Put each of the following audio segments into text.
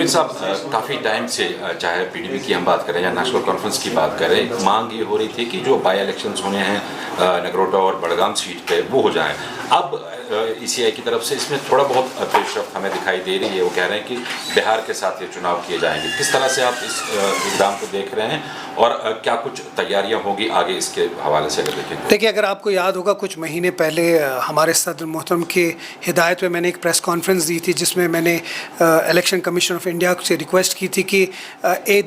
तनवीर साहब, काफ़ी टाइम से चाहे पीडीपी की हम बात करें या नेशनल कॉन्फ्रेंस की बात करें, मांग ये हो रही थी कि जो बाई इलेक्शंस होने हैं नगरोटा और बड़गाम सीट पे वो हो जाएं। अब ईसीआई की तरफ से इसमें थोड़ा बहुत पेशरफ्त हमें दिखाई दे रही है। वो कह रहे हैं कि बिहार के साथ ये चुनाव किए जाएंगे। किस तरह से आप इस इक़दाम को देख रहे हैं और क्या कुछ तैयारियां होगी आगे इसके हवाले से अगर देखें? देखिए, अगर आपको याद होगा कुछ महीने पहले हमारे सदर मोहतरम की हिदायत में मैंने एक प्रेस कॉन्फ्रेंस दी थी जिसमें मैंने इलेक्शन कमीशन ऑफ इंडिया से रिक्वेस्ट की थी कि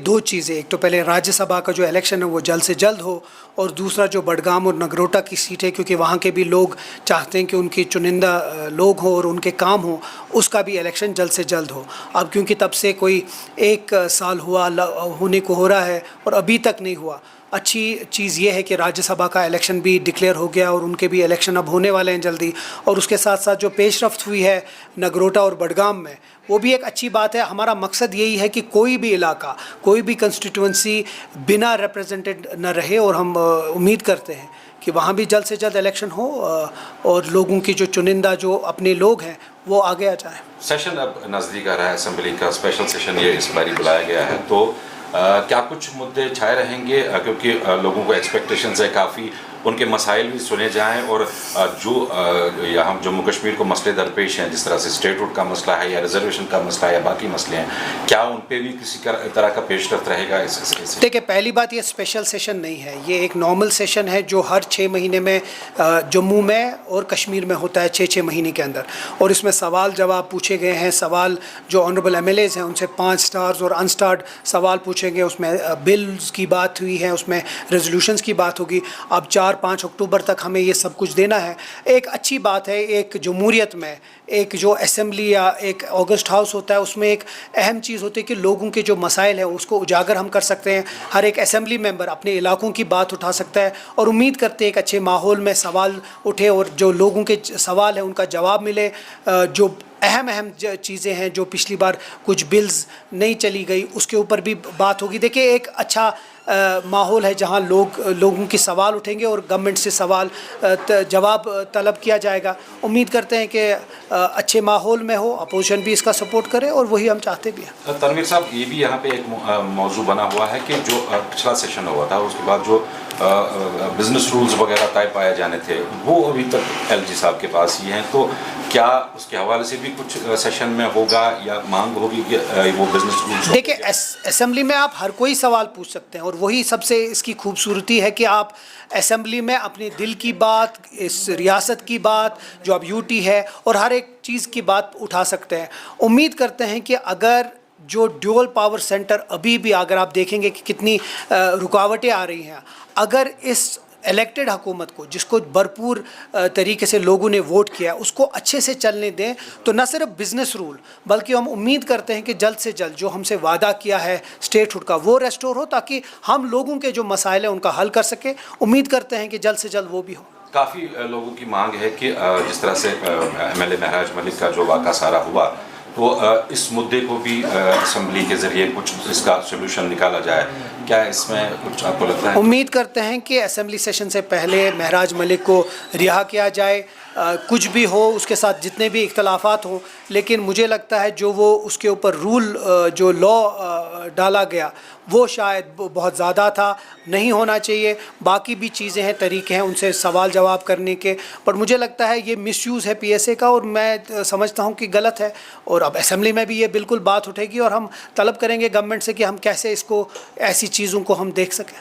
दो चीज़ें, एक तो पहले राज्यसभा का जो इलेक्शन है वो जल्द से जल्द हो, और दूसरा जो बड़गाम और नगरोटा की सीट है, क्योंकि वहाँ के भी लोग चाहते हैं कि उनकी चुनिंदा लोग हों और उनके काम हो, उसका भी इलेक्शन जल्द से जल्द हो। अब क्योंकि तब से कोई एक साल होने को हो रहा है और अभी तक नहीं हुआ। अच्छी चीज़ ये है कि राज्यसभा का इलेक्शन भी डिक्लेयर हो गया और उनके भी इलेक्शन अब होने वाले हैं जल्दी, और उसके साथ साथ जो पेशरफ्त हुई है नगरोटा और बड़गाम में, वो भी एक अच्छी बात है। हमारा मकसद यही है कि कोई भी इलाका, कोई भी कंस्टिट्यूंसी बिना रिप्रेजेंटेड न रहे, और हम उम्मीद करते हैं कि वहाँ भी जल्द से जल्द इलेक्शन हो और लोगों की जो चुनिंदा जो अपने लोग हैं वो आगे आ जाएँ। सेशन अब नज़दीक आ रहा है, असेंबली का स्पेशल सेशन ये इस बारी बुलाया गया है, तो क्या कुछ मुद्दे छाए रहेंगे? क्योंकि लोगों को एक्सपेक्टेशंस है काफ़ी, उनके मसाइल भी सुने जाएं, और जो यहाँ जम्मू कश्मीर को मसले दरपेश हैं, जिस तरह से स्टेटहुड का मसला है या रिजर्वेशन का मसला है या बाकी मसले हैं, क्या उन पे भी किसी तरह का पेशरफ्त रहेगा? देखिए, पहली बात, ये स्पेशल सेशन नहीं है, ये एक नॉर्मल सेशन है जो हर 6 महीने में जम्मू में और कश्मीर में होता है, 6 महीने के अंदर, और इसमें सवाल जवाब पूछे गए हैं। सवाल जो ऑनरेबल MLAs हैं उनसे 5 स्टार्स और अनस्टार्ड सवाल पूछे गए, उसमें बिल्स की बात हुई है, उसमें रेजोल्यूशंस की बात होगी। अब 4-5 अक्टूबर तक हमें ये सब कुछ देना है। एक अच्छी बात है, एक जमहूरियत में एक जो असेंबली या एक ऑगस्ट हाउस होता है, उसमें एक अहम चीज़ होती है कि लोगों के जो मसाइल हैं उसको उजागर हम कर सकते हैं। हर एक असेंबली मेंबर अपने इलाकों की बात उठा सकता है, और उम्मीद करते हैं एक अच्छे माहौल में सवाल उठे और जो लोगों के सवाल है उनका जवाब मिले। जो अहम चीज़ें हैं, जो पिछली बार कुछ बिल्स नहीं चली गई, उसके ऊपर भी बात होगी। देखिए, एक अच्छा माहौल है जहां लोगों के सवाल उठेंगे और गवर्नमेंट से सवाल जवाब तलब किया जाएगा। उम्मीद करते हैं कि अच्छे माहौल में हो, अपोजिशन भी इसका सपोर्ट करे, और वही हम चाहते भी हैं। तनवीर साहब, ये भी यहाँ पे एक मौजू बना हुआ है कि जो पिछला सेशन हुआ था उसके बाद जो बिजनेस रूल्स वगैरह तय पाए जाने थे वो अभी तक LG साहब के पास ही हैं, तो क्या उसके हवाले से भी कुछ सेशन में होगा या मांग होगी कि वो बिजनेस रूल्स? देखिए, असेंबली में आप हर कोई सवाल पूछ सकते हैं, और वही सबसे इसकी खूबसूरती है कि आप असेंबली में अपने दिल की बात, इस रियासत की बात जो अब UT है, और हर एक चीज़ की बात उठा सकते हैं। उम्मीद करते हैं कि अगर जो ड्यूअल पावर सेंटर अभी भी, अगर आप देखेंगे कि कितनी रुकावटें आ रही हैं, अगर इस इलेक्टेड हुकूमत को, जिसको भरपूर तरीके से लोगों ने वोट किया, उसको अच्छे से चलने दें, तो न सिर्फ बिज़नेस रूल, बल्कि हम उम्मीद करते हैं कि जल्द से जल्द जो हमसे वादा किया है स्टेटहुड का वो रेस्टोर हो, ताकि हम लोगों के जो मसाइल हैं उनका हल कर सकें। उम्मीद करते हैं कि जल्द से जल्द वो भी हो। काफ़ी लोगों की मांग है कि जिस तरह से MLA महराज मलिक का जो वाक़ा सारा हुआ, तो इस मुद्दे को भी असेंबली के ज़रिए कुछ इसका सोल्यूशन निकाला जाए। क्या इसमें कुछ आपको लगता है? उम्मीद करते हैं कि असेंबली सेशन से पहले महराज मलिक को रिहा किया जाए। कुछ भी हो, उसके साथ जितने भी इख्तलाफात हों, लेकिन मुझे लगता है जो वो उसके ऊपर रूल, जो लॉ डाला गया, वो शायद बहुत ज़्यादा था, नहीं होना चाहिए। बाकी भी चीज़ें हैं, तरीके हैं उनसे सवाल जवाब करने के, पर मुझे लगता है ये मिसयूज़ है PSA का, और मैं समझता हूँ कि गलत है। और अब असेंबली में भी ये बिल्कुल बात उठेगी, और हम तलब करेंगे गवर्नमेंट से कि हम कैसे इसको, ऐसी चीज़ों को हम देख सकें।